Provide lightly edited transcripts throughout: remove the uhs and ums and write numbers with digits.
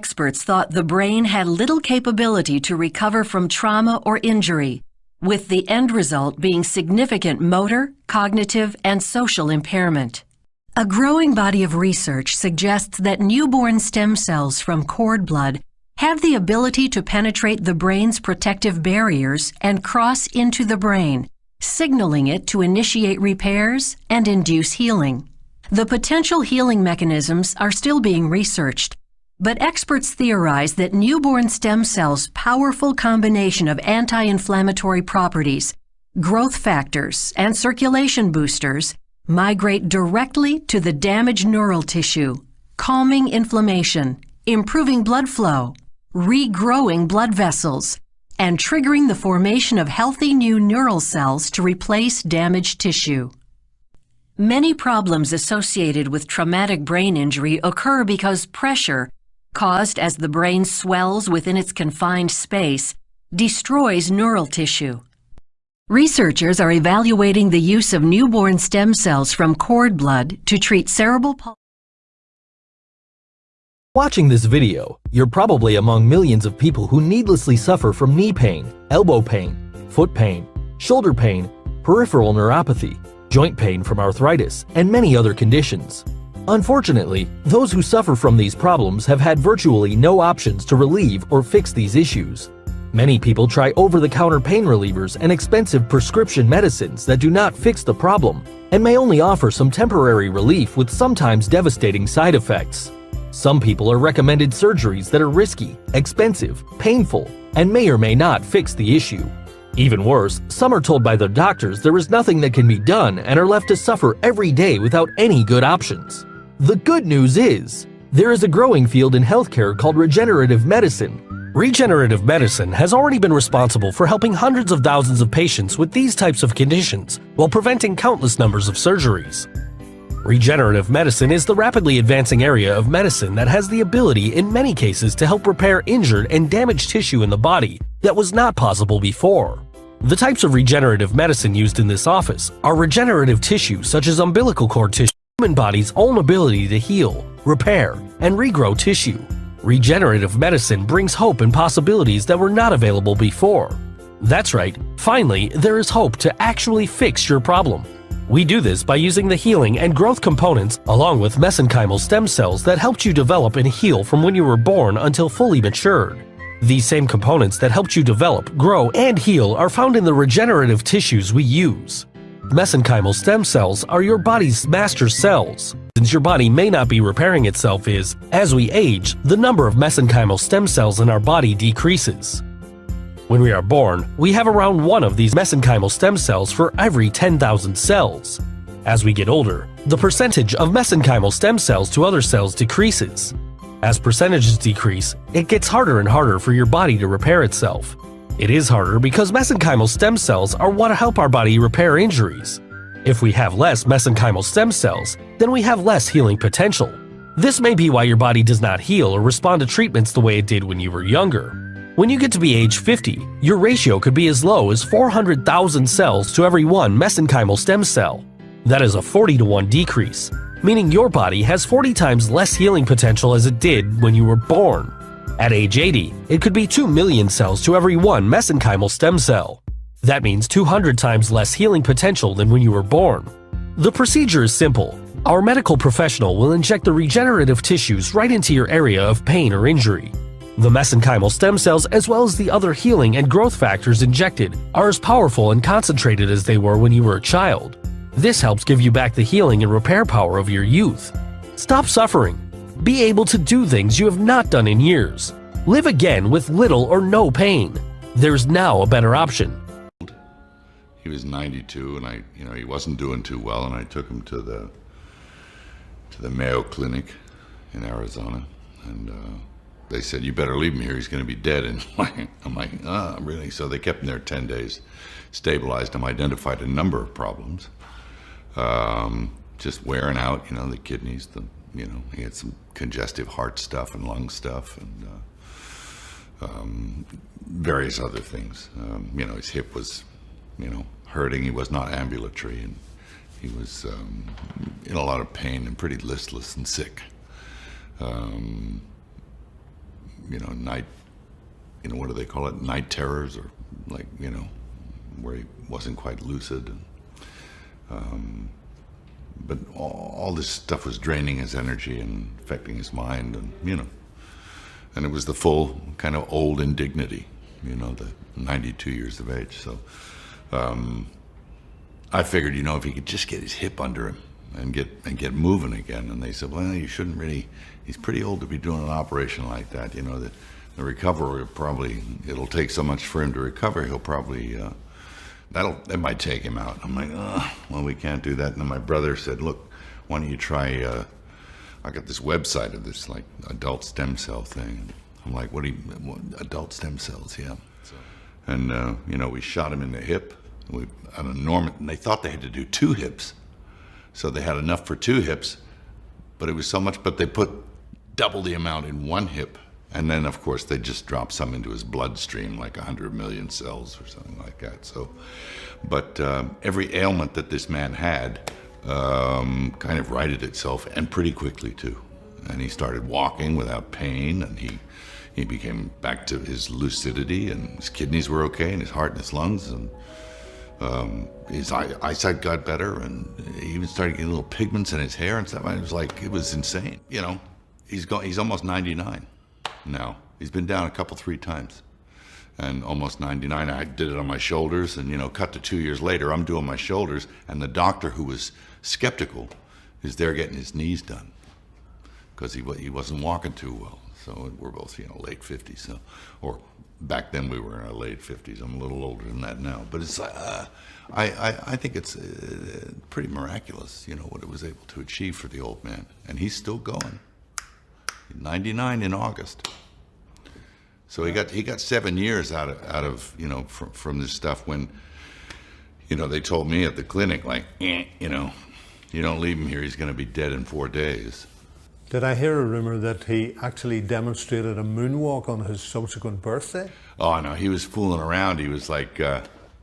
Experts thought the brain had little capability to recover from trauma or injury, with the end result being significant motor, cognitive, and social impairment. A growing body of research suggests that newborn stem cells from cord blood have the ability to penetrate the brain's protective barriers and cross into the brain, signaling it to initiate repairs and induce healing. The potential healing mechanisms are still being researched, but experts theorize that newborn stem cells' powerful combination of anti-inflammatory properties, growth factors, and circulation boosters migrate directly to the damaged neural tissue, calming inflammation, improving blood flow, regrowing blood vessels, and triggering the formation of healthy new neural cells to replace damaged tissue. Many problems associated with traumatic brain injury occur because pressure, caused as the brain swells within its confined space, destroys neural tissue. Researchers are evaluating the use of newborn stem cells from cord blood to treat cerebral palsy. Watching this video, you're probably among millions of people who needlessly suffer from knee pain, elbow pain, foot pain, shoulder pain, peripheral neuropathy, joint pain from arthritis, and many other conditions. Unfortunately, those who suffer from these problems have had virtually no options to relieve or fix these issues. Many people try over-the-counter pain relievers and expensive prescription medicines that do not fix the problem and may only offer some temporary relief with sometimes devastating side effects. Some people are recommended surgeries that are risky, expensive, painful, and may or may not fix the issue. Even worse, some are told by their doctors there is nothing that can be done and are left to suffer every day without any good options. The good news is, there is a growing field in healthcare called regenerative medicine. Regenerative medicine has already been responsible for helping hundreds of thousands of patients with these types of conditions while preventing countless numbers of surgeries. Regenerative medicine is the rapidly advancing area of medicine that has the ability in many cases to help repair injured and damaged tissue in the body that was not possible before. The types of regenerative medicine used in this office are regenerative tissue such as umbilical cord tissue, the human body's own ability to heal, repair, and regrow tissue. Regenerative medicine brings hope and possibilities that were not available before. That's right, finally, there is hope to actually fix your problem. We do this by using the healing and growth components along with mesenchymal stem cells that helped you develop and heal from when you were born until fully matured. These same components that helped you develop, grow, and heal are found in the regenerative tissues we use. Mesenchymal stem cells are your body's master cells. Since your body may not be repairing itself as we age, the number of mesenchymal stem cells in our body decreases. When we are born, we have around one of these mesenchymal stem cells for every 10,000 cells. As we get older, the percentage of mesenchymal stem cells to other cells decreases. As percentages decrease, it gets harder and harder for your body to repair itself. It is harder because mesenchymal stem cells are what help our body repair injuries. If we have less mesenchymal stem cells, then we have less healing potential. This may be why your body does not heal or respond to treatments the way it did when you were younger. When you get to be age 50, your ratio could be as low as 400,000 cells to every one mesenchymal stem cell. That is a 40-to-1 decrease, meaning your body has 40 times less healing potential as it did when you were born. At age 80, it could be 2 million cells to every one mesenchymal stem cell. That means 200 times less healing potential than when you were born. The procedure is simple. Our medical professional will inject the regenerative tissues right into your area of pain or injury. The mesenchymal stem cells, as well as the other healing and growth factors injected, are as powerful and concentrated as they were when you were a child. This helps give you back the healing and repair power of your youth. Stop suffering. Be able to do things you have not done in years. Live again with little or no pain. There's now a better option. He was 92, and he wasn't doing too well, and I took him to the Mayo Clinic in Arizona, and they said, "You better leave him here. He's going to be dead." And I'm like, really? So they kept him there 10 days, stabilized him, identified a number of problems, just wearing out, the kidneys, he had some congestive heart stuff and lung stuff, and various other things. His hip was, hurting. He was not ambulatory, and he was in a lot of pain and pretty listless and sick. Night, what do they call it? Night terrors, or where he wasn't quite lucid. But all this stuff was draining his energy and affecting his mind, and it was the full kind of old indignity, the 92 years of age. So I figured, if he could just get his hip under him and get moving again. And they said, well, you shouldn't really, he's pretty old to be doing an operation like that. The recovery it'll take so much for him to recover. He'll probably, that might take him out. I'm like, well, we can't do that. And then my brother said, look, why don't you try, I got this website of this like adult stem cell thing. I'm like, what adult stem cells? Yeah. And, we shot him in the hip. And they thought they had to do 2 hips. So they had enough for 2 hips, but it was so much, but they put double the amount in 1 hip. And then, of course, they just dropped some into his bloodstream, like 100 million cells or something like that. So, but every ailment that this man had kind of righted itself, and pretty quickly too. And he started walking without pain, and he became back to his lucidity, and his kidneys were okay, and his heart and his lungs, and his eyesight got better, and he even started getting little pigments in his hair and stuff. It was insane. He's almost 99 now. He's been down 3 times, and almost 99. I did it on my shoulders, and cut to 2 years later, I'm doing my shoulders, and the doctor who was skeptical is there getting his knees done because he wasn't walking too well. So we're both, late 50s. So, or back then we were in our late 50s. I'm a little older than that now. But it's, I think it's pretty miraculous, what it was able to achieve for the old man. And he's still going. 99 in August. So he got 7 years out of from this stuff when, they told me at the clinic, like, you don't leave him here, he's going to be dead in 4 days. Did I hear a rumor that he actually demonstrated a moonwalk on his subsequent birthday? Oh no, he was fooling around. He was like,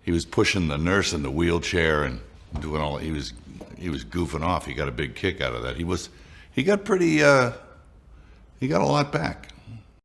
he was pushing the nurse in the wheelchair and doing all. He was goofing off. He got a big kick out of that. He got a lot back.